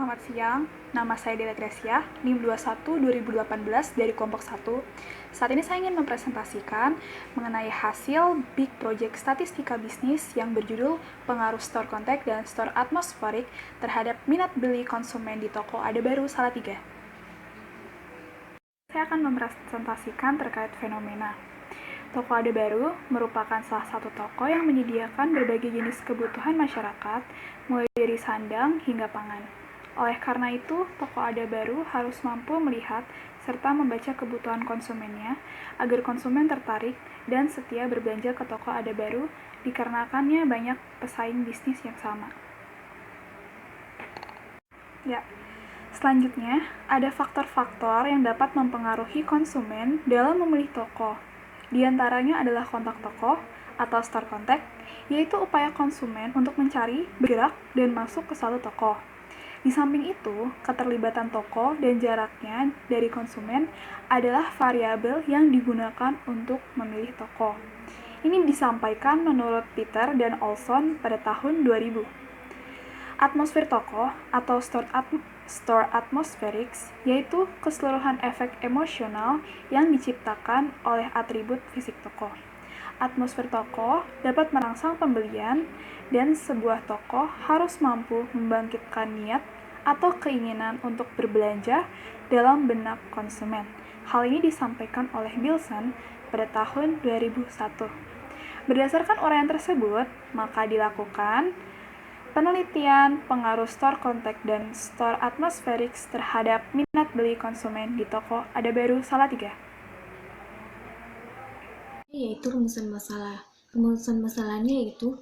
Selamat siang, nama saya Dela Gracia, NIM 21 2018 dari kelompok 1. Saat ini saya ingin mempresentasikan mengenai hasil Big Project Statistika Bisnis yang berjudul Pengaruh Store Contact dan Store Atmosferik terhadap minat beli konsumen di toko Ada Baru Salatiga. Saya akan mempresentasikan terkait fenomena. Toko Ada Baru merupakan salah satu toko yang menyediakan berbagai jenis kebutuhan masyarakat, mulai dari sandang hingga pangan. Oleh karena itu, toko Ada Baru harus mampu melihat serta membaca kebutuhan konsumennya agar konsumen tertarik dan setia berbelanja ke toko Ada Baru dikarenakannya banyak pesaing bisnis yang sama. Selanjutnya, ada faktor-faktor yang dapat mempengaruhi konsumen dalam memilih toko. Di antaranya adalah kontak toko atau store contact, yaitu upaya konsumen untuk mencari, bergerak, dan masuk ke suatu toko. Di samping itu, keterlibatan toko dan jaraknya dari konsumen adalah variabel yang digunakan untuk memilih toko. Ini disampaikan menurut Peter dan Olson pada tahun 2000. Atmosfer toko atau store atmospherics yaitu keseluruhan efek emosional yang diciptakan oleh atribut fisik toko. Atmosfer toko dapat merangsang pembelian dan sebuah toko harus mampu membangkitkan niat atau keinginan untuk berbelanja dalam benak konsumen. Hal ini disampaikan oleh Bilson pada tahun 2001. Berdasarkan uraian tersebut, maka dilakukan penelitian pengaruh store contact dan store atmospherics terhadap minat beli konsumen di toko Ada Baru Salatiga. Yaitu rumusan masalah. Rumusan masalahnya yaitu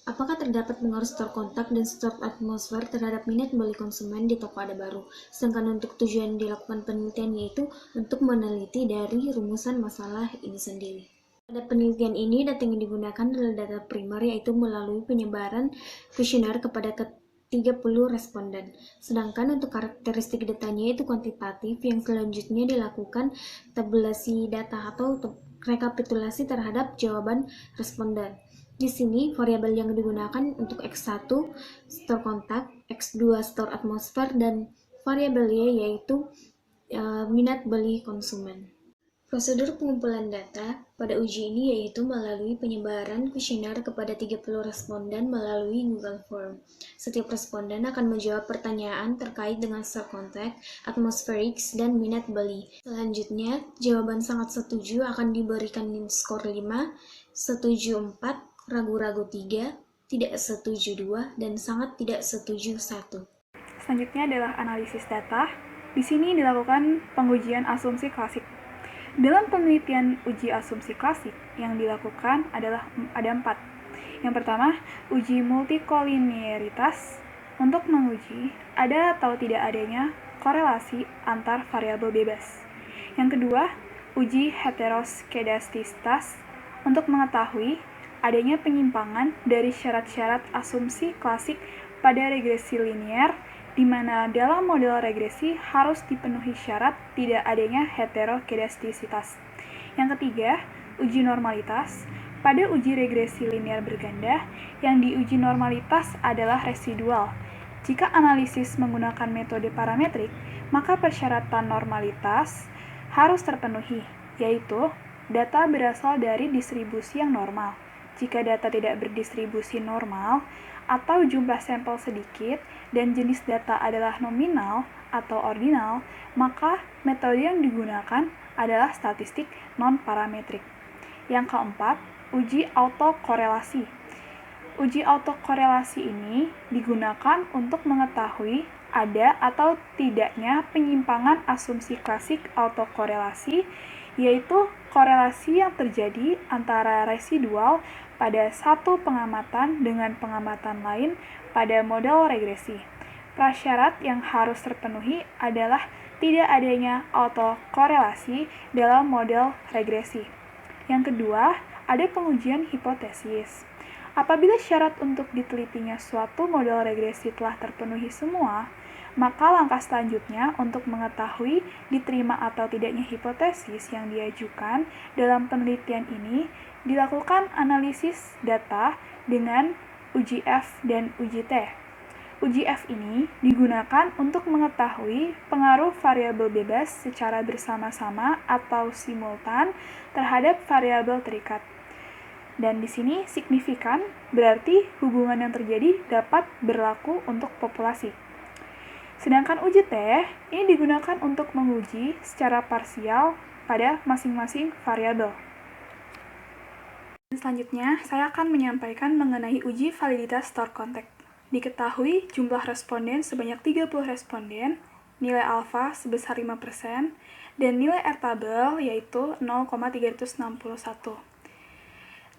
apakah terdapat pengaruh store kontak dan store atmosfer terhadap minat beli konsumen di toko Ada Baru. Sedangkan untuk tujuan dilakukan penelitian yaitu untuk meneliti dari rumusan masalah ini sendiri. Pada penelitian ini, data yang digunakan adalah data primer yaitu melalui penyebaran kuesioner kepada 30 responden. Sedangkan untuk karakteristik datanya itu kuantitatif yang selanjutnya dilakukan tabulasi data atau rekapitulasi terhadap jawaban responden. Di sini variabel yang digunakan untuk X1 store kontak, X2 store atmosfer, dan variabel Y yaitu minat beli konsumen. Prosedur pengumpulan data pada uji ini yaitu melalui penyebaran kuesioner kepada 30 responden melalui Google Form. Setiap responden akan menjawab pertanyaan terkait dengan store contact, atmospherics, dan minat beli. Selanjutnya, jawaban sangat setuju akan diberikan skor 5, setuju 4, ragu-ragu 3, tidak setuju 2, dan sangat tidak setuju 1. Selanjutnya adalah analisis data. Di sini dilakukan pengujian asumsi klasik. Dalam penelitian uji asumsi klasik yang dilakukan ada 4. Yang pertama, uji multikolinearitas untuk menguji ada atau tidak adanya korelasi antar variabel bebas. Yang kedua, uji heteroskedastisitas untuk mengetahui adanya penyimpangan dari syarat-syarat asumsi klasik pada regresi linear di mana dalam model regresi harus dipenuhi syarat tidak adanya heterokedastisitas. Yang ketiga, uji normalitas. Pada uji regresi linear berganda, yang diuji normalitas adalah residual. Jika analisis menggunakan metode parametrik, maka persyaratan normalitas harus terpenuhi, yaitu data berasal dari distribusi yang normal. Jika data tidak berdistribusi normal, atau jumlah sampel sedikit dan jenis data adalah nominal atau ordinal, maka metode yang digunakan adalah statistik non-parametrik. Yang keempat, uji autokorelasi. Uji autokorelasi ini digunakan untuk mengetahui ada atau tidaknya penyimpangan asumsi klasik autokorelasi, yaitu korelasi yang terjadi antara residual pada satu pengamatan dengan pengamatan lain pada model regresi. Prasyarat yang harus terpenuhi adalah tidak adanya autokorelasi dalam model regresi. Yang kedua, ada pengujian hipotesis. Apabila syarat untuk ditelitinya suatu model regresi telah terpenuhi semua, maka langkah selanjutnya untuk mengetahui diterima atau tidaknya hipotesis yang diajukan dalam penelitian ini dilakukan analisis data dengan uji F dan uji T. Uji F ini digunakan untuk mengetahui pengaruh variabel bebas secara bersama-sama atau simultan terhadap variabel terikat. Dan di sini signifikan berarti hubungan yang terjadi dapat berlaku untuk populasi. Sedangkan uji T ini digunakan untuk menguji secara parsial pada masing-masing variabel. Selanjutnya, saya akan menyampaikan mengenai uji validitas store contact. Diketahui jumlah responden sebanyak 30 responden, nilai alfa sebesar 5%, dan nilai R tabel yaitu 0,361.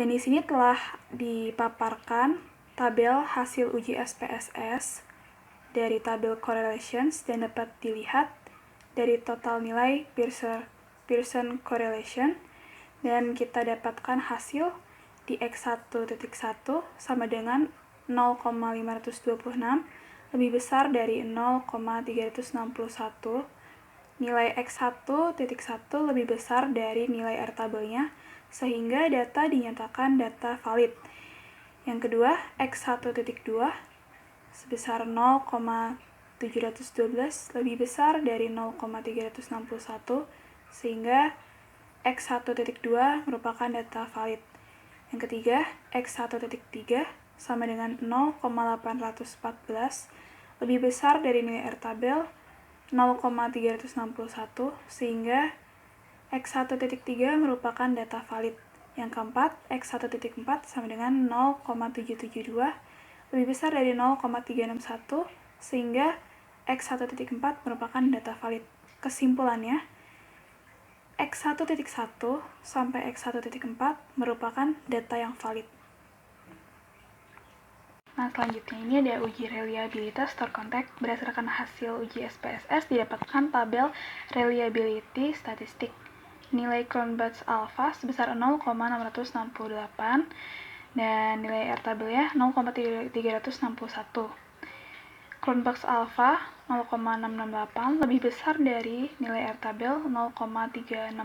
Dan di sini telah dipaparkan tabel hasil uji SPSS dari tabel correlations dan dapat dilihat dari total nilai Pearson correlation, dan kita dapatkan hasil di X1.1 sama dengan 0,526 lebih besar dari 0,361. Nilai X1.1 lebih besar dari nilai R tabelnya, sehingga data dinyatakan data valid. Yang kedua, X1.2 sebesar 0,712 lebih besar dari 0,361, sehingga X1.2 merupakan data valid. Yang ketiga, X1.3 sama dengan 0,814 lebih besar dari nilai R tabel 0,361, sehingga X1.3 merupakan data valid. Yang keempat, X1.4 sama dengan 0,772 lebih besar dari 0,361, sehingga X1.4 merupakan data valid. Kesimpulannya, X1.1 sampai X1.4 merupakan data yang valid. Nah, selanjutnya ini ada uji reliabilitas store contact. Berdasarkan hasil uji SPSS didapatkan tabel reliability statistik. Nilai Cronbach's alpha sebesar 0,668 dan nilai R tabelnya 0,361. Cronbach's alpha 0,668 lebih besar dari nilai R tabel 0,361,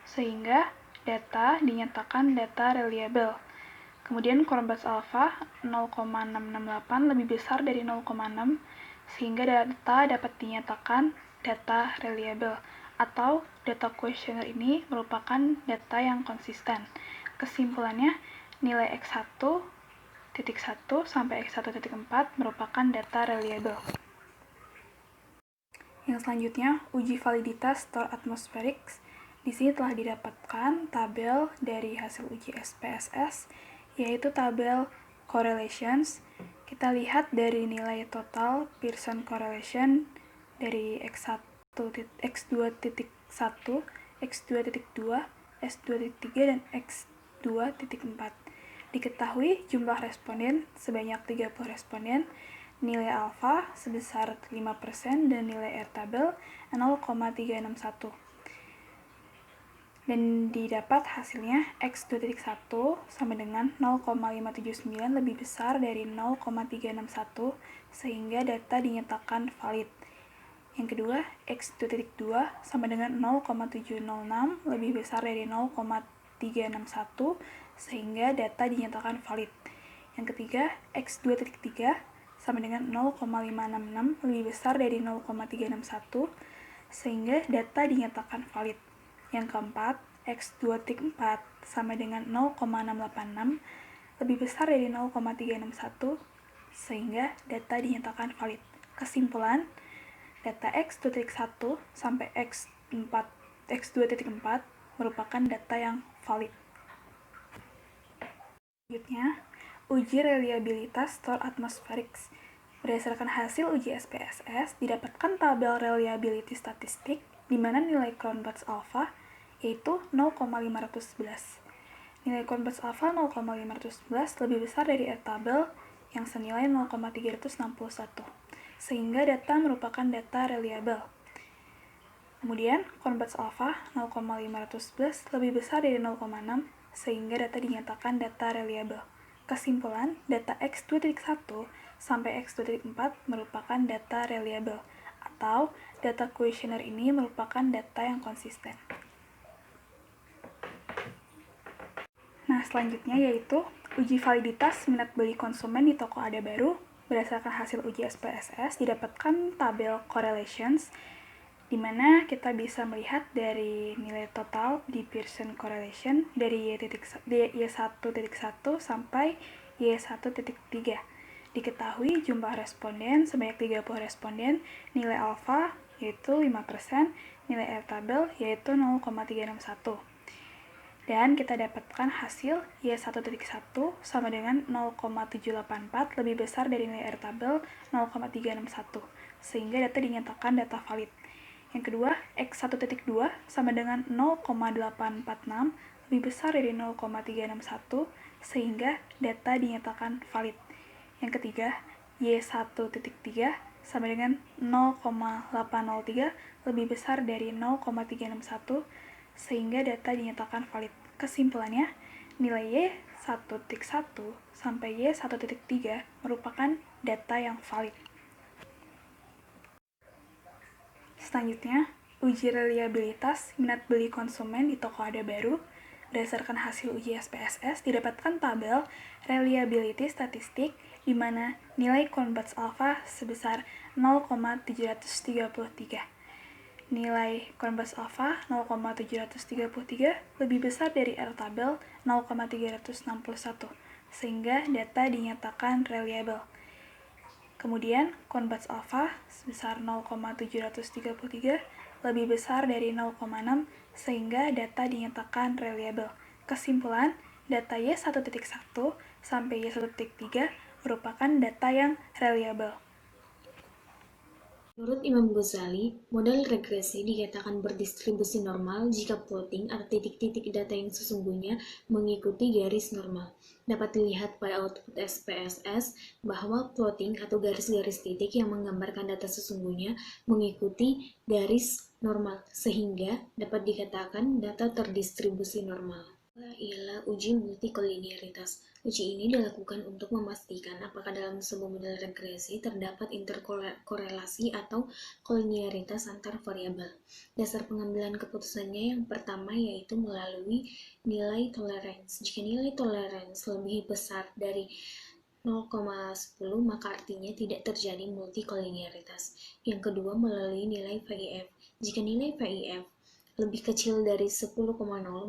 sehingga data dinyatakan data reliable. Kemudian Cronbach's alpha 0,668 lebih besar dari 0,6, sehingga data dapat dinyatakan data reliable, atau data questionnaire ini merupakan data yang konsisten. Kesimpulannya, nilai X1.1 sampai X1.4 merupakan data reliable. Yang selanjutnya, uji validitas store atmospherics. Di sini telah didapatkan tabel dari hasil uji SPSS, yaitu tabel correlations. Kita lihat dari nilai total Pearson correlation dari X2.1, X2.2, S2.3, dan X2.4. Diketahui jumlah responden sebanyak 30 responden, nilai alfa sebesar 5%, dan nilai R tabel 0,361. Dan didapat hasilnya X2.1 sama dengan 0,579 lebih besar dari 0,361, sehingga data dinyatakan valid. Yang kedua, X2.2 sama dengan 0,706 lebih besar dari 0,361, sehingga data dinyatakan valid. Yang ketiga, X2.3 sama dengan 0,566 lebih besar dari 0,361, sehingga data dinyatakan valid. Yang keempat, X2.4 sama dengan 0,686 lebih besar dari 0,361, sehingga data dinyatakan valid. Kesimpulan, data X2.1 sampai X2.4 merupakan data yang valid. Selanjutnya, uji reliabilitas store atmospherics. Berdasarkan hasil uji SPSS, didapatkan tabel reliability statistik di mana nilai Cronbach's alpha yaitu 0,511. Nilai Cronbach's alpha 0,511 lebih besar dari R tabel yang senilai 0,361, sehingga data merupakan data reliable. Kemudian, Cronbach's alpha 0,511 lebih besar dari 0,6, sehingga data dinyatakan data reliable. Kesimpulan, data X2.1 sampai X2.4 merupakan data reliable, atau data questionnaire ini merupakan data yang konsisten. Nah, selanjutnya yaitu uji validitas minat beli konsumen di toko Ada Baru. berdasarkan hasil uji SPSS didapatkan tabel correlations, di mana kita bisa melihat dari nilai total di Pearson correlation dari Y1.1 sampai Y1.3. Diketahui jumlah responden sebanyak 30 responden, nilai alfa yaitu 5%, nilai R tabel yaitu 0,361. Dan kita dapatkan hasil Y1.1 sama dengan 0,784 lebih besar dari nilai R tabel 0,361, sehingga data dinyatakan data valid. Yang kedua, X1.2 sama dengan 0,846 lebih besar dari 0,361, sehingga data dinyatakan valid. Yang ketiga, Y1.3 sama dengan 0,803 lebih besar dari 0,361, sehingga data dinyatakan valid. Kesimpulannya, nilai Y1.1 sampai Y1.3 merupakan data yang valid. Selanjutnya, uji reliabilitas minat beli konsumen di toko ada baru. Berdasarkan hasil uji SPSS, didapatkan tabel reliability statistik di mana nilai Converge alpha sebesar 0,733. Nilai Converge alpha 0,733 lebih besar dari R tabel 0,361, sehingga data dinyatakan reliable. Kemudian, Converge alpha sebesar 0,733 lebih besar dari 0,6, sehingga data dinyatakan reliable. Kesimpulan, data Y1.1 sampai Y1.3 merupakan data yang reliable. Menurut Imam Ghazali, model regresi dikatakan berdistribusi normal jika plotting atau titik-titik data yang sesungguhnya mengikuti garis normal. Dapat dilihat pada output SPSS bahwa plotting atau garis-garis titik yang menggambarkan data sesungguhnya mengikuti garis normal, sehingga dapat dikatakan data terdistribusi normal. Ialah uji multikolinearitas. Uji ini dilakukan untuk memastikan apakah dalam sebuah model regresi terdapat interkorelasi atau kolinearitas antar variabel. Dasar pengambilan keputusannya yang pertama yaitu melalui nilai tolerance. Jika nilai tolerance lebih besar dari 0,10 maka artinya tidak terjadi multikolinearitas. Yang kedua melalui nilai VIF. Jika nilai VIF lebih kecil dari 10,0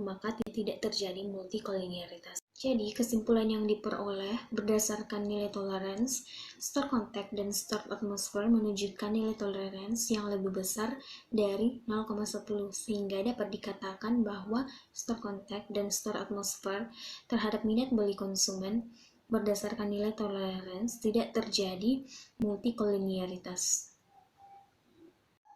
maka tidak terjadi multikolinearitas. Jadi, kesimpulan yang diperoleh berdasarkan nilai tolerance, store contact, dan store atmosphere menunjukkan nilai tolerance yang lebih besar dari 0,10, sehingga dapat dikatakan bahwa store contact dan store atmosphere terhadap minat beli konsumen berdasarkan nilai tolerance tidak terjadi multikolinearitas.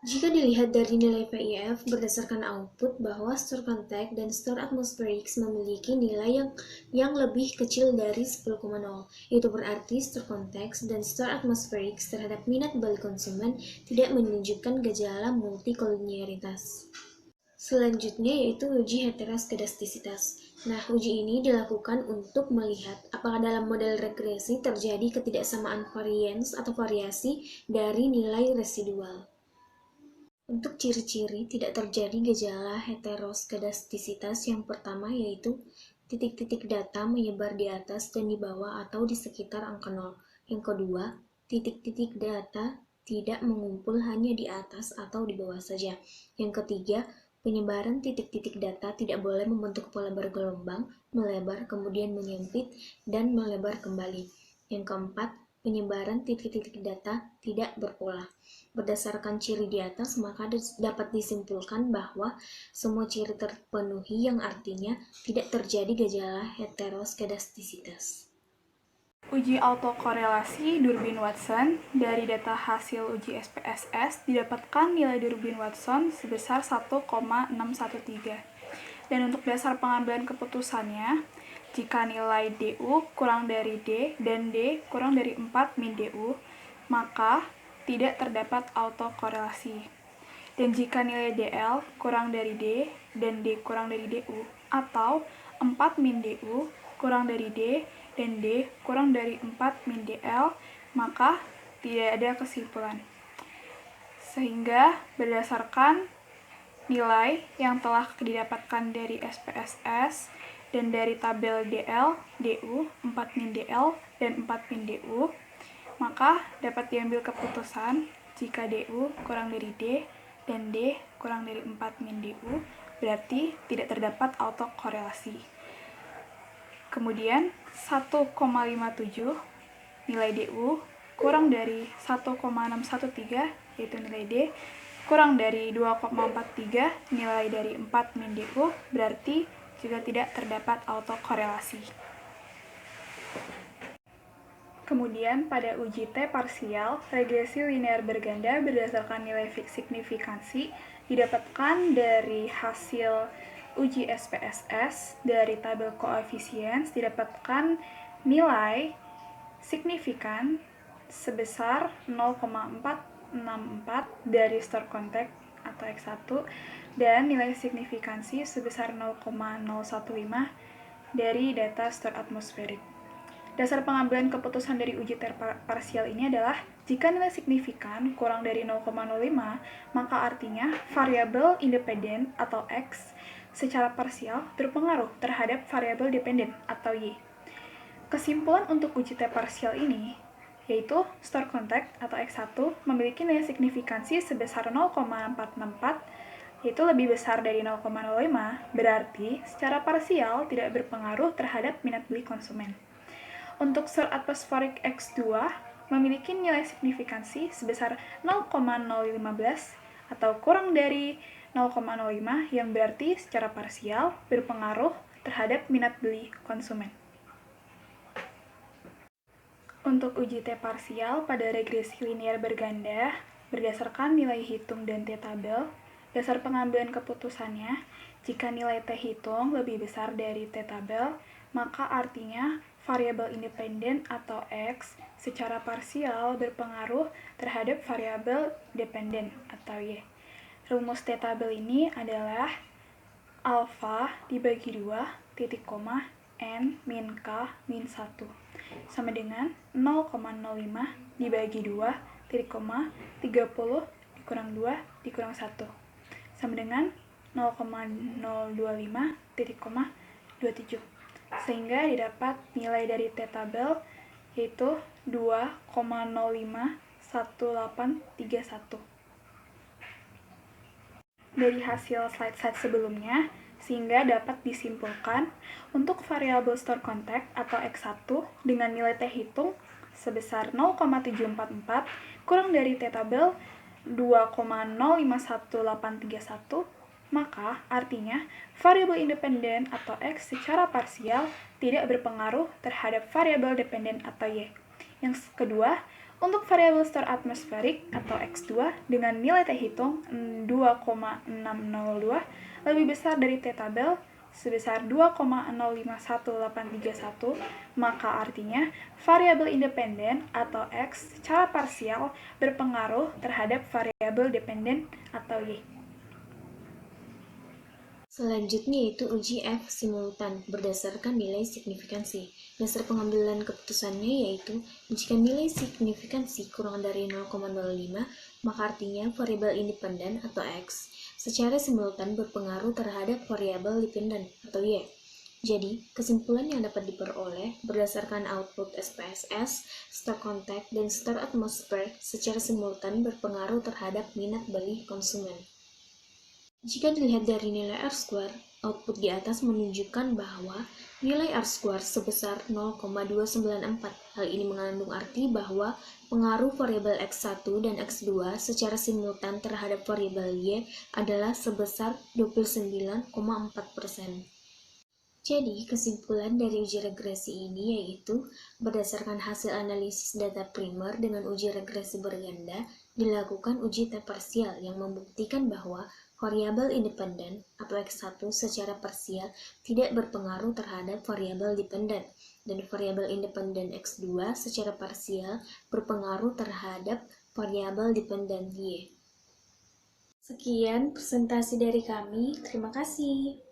Jika dilihat dari nilai VIF berdasarkan output bahwa store contact dan store atmospherics memiliki nilai yang lebih kecil dari 10,0, itu berarti store contact dan store atmospherics terhadap minat beli konsumen tidak menunjukkan gejala multikolinearitas. Selanjutnya yaitu uji heteroskedastisitas. Nah, uji ini dilakukan untuk melihat apakah dalam model regresi terjadi ketidaksamaan variance atau variasi dari nilai residual. Untuk ciri-ciri tidak terjadi gejala heteroskedastisitas yang pertama yaitu titik-titik data menyebar di atas dan di bawah atau di sekitar angka 0. Yang kedua, titik-titik data tidak mengumpul hanya di atas atau di bawah saja. Yang ketiga, penyebaran titik-titik data tidak boleh membentuk pola bergelombang, melebar, kemudian menyempit, dan melebar kembali. Yang keempat, penyebaran titik-titik data tidak berpola. Berdasarkan ciri di atas, maka dapat disimpulkan bahwa semua ciri terpenuhi yang artinya tidak terjadi gejala heteroskedastisitas. Uji autokorelasi Durbin-Watson dari data hasil uji SPSS didapatkan nilai Durbin-Watson sebesar 1,613. Dan untuk dasar pengambilan keputusannya, jika nilai DU kurang dari D dan D kurang dari 4 min DU, maka tidak terdapat autokorelasi. Dan jika nilai DL kurang dari D dan D kurang dari DU, atau 4 min DU kurang dari D dan D kurang dari 4 min DL, maka tidak ada kesimpulan. Sehingga berdasarkan nilai yang telah didapatkan dari SPSS dan dari tabel DL, DU, 4 min DL, dan 4 min DU, Maka dapat diambil keputusan jika DU kurang dari D dan D kurang dari 4 min DU, berarti tidak terdapat autokorelasi. Kemudian 1,57 nilai DU kurang dari 1,613 yaitu nilai D kurang dari 2,43 nilai dari 4 min DU, berarti juga tidak terdapat autokorelasi. Kemudian pada uji T parsial, regresi linear berganda berdasarkan nilai signifikansi didapatkan dari hasil uji SPSS. Dari tabel koefisien didapatkan nilai signifikan sebesar 0,464 dari store contact atau X1 dan nilai signifikansi sebesar 0,015 dari data store atmosferik. Dasar pengambilan keputusan dari uji T parsial ini adalah jika nilai signifikan kurang dari 0,05, maka artinya variabel independen atau X secara parsial berpengaruh terhadap variabel dependen atau Y. Kesimpulan untuk uji T parsial ini yaitu store contact atau X1 memiliki nilai signifikansi sebesar 0,464, yaitu lebih besar dari 0,05, berarti secara parsial tidak berpengaruh terhadap minat beli konsumen. Untuk store atmosferik X2 memiliki nilai signifikansi sebesar 0,015 atau kurang dari 0,05 yang berarti secara parsial berpengaruh terhadap minat beli konsumen. Untuk uji T parsial pada regresi linear berganda berdasarkan nilai hitung dan T tabel, dasar pengambilan keputusannya jika nilai T hitung lebih besar dari T tabel, maka artinya variabel independen atau X secara parsial berpengaruh terhadap variabel dependen atau Y. Rumus T tabel ini adalah alfa dibagi 2, titik koma, N min K min 1 sama dengan 0,05 dibagi 2, titik koma, 30 dikurang 2 dikurang 1 sama dengan 0,025 titik koma, 27. Sehingga didapat nilai dari T tabel yaitu 2,051831. Dari hasil slide-slide sebelumnya, sehingga dapat disimpulkan untuk variabel store contact atau X1 dengan nilai T hitung sebesar 0,744 kurang dari T tabel 2,051831, maka artinya variabel independen atau X secara parsial tidak berpengaruh terhadap variabel dependen atau Y. Yang kedua, untuk variabel store atmosferik atau X2 dengan nilai T hitung 2,602 lebih besar dari T tabel sebesar 2,051831, maka artinya variabel independen atau X secara parsial berpengaruh terhadap variabel dependen atau Y. Selanjutnya yaitu uji F simultan berdasarkan nilai signifikansi. Dasar pengambilan keputusannya yaitu jika nilai signifikansi kurang dari 0,05, maka artinya variabel independen atau X secara simultan berpengaruh terhadap variabel dependen atau Y. Jadi, kesimpulan yang dapat diperoleh berdasarkan output SPSS, store contact, dan store atmosphere secara simultan berpengaruh terhadap minat beli konsumen. Jika dilihat dari nilai R-square, output di atas menunjukkan bahwa nilai R-square sebesar 0,294. Hal ini mengandung arti bahwa pengaruh variabel X1 dan X2 secara simultan terhadap variabel Y adalah sebesar 29,4%. Jadi, kesimpulan dari uji regresi ini yaitu berdasarkan hasil analisis data primer dengan uji regresi berganda, dilakukan uji T parsial yang membuktikan bahwa variabel independen atau X1 secara parsial tidak berpengaruh terhadap variabel dependen, dan variabel independen X2 secara parsial berpengaruh terhadap variabel dependen Y. Sekian presentasi dari kami, terima kasih.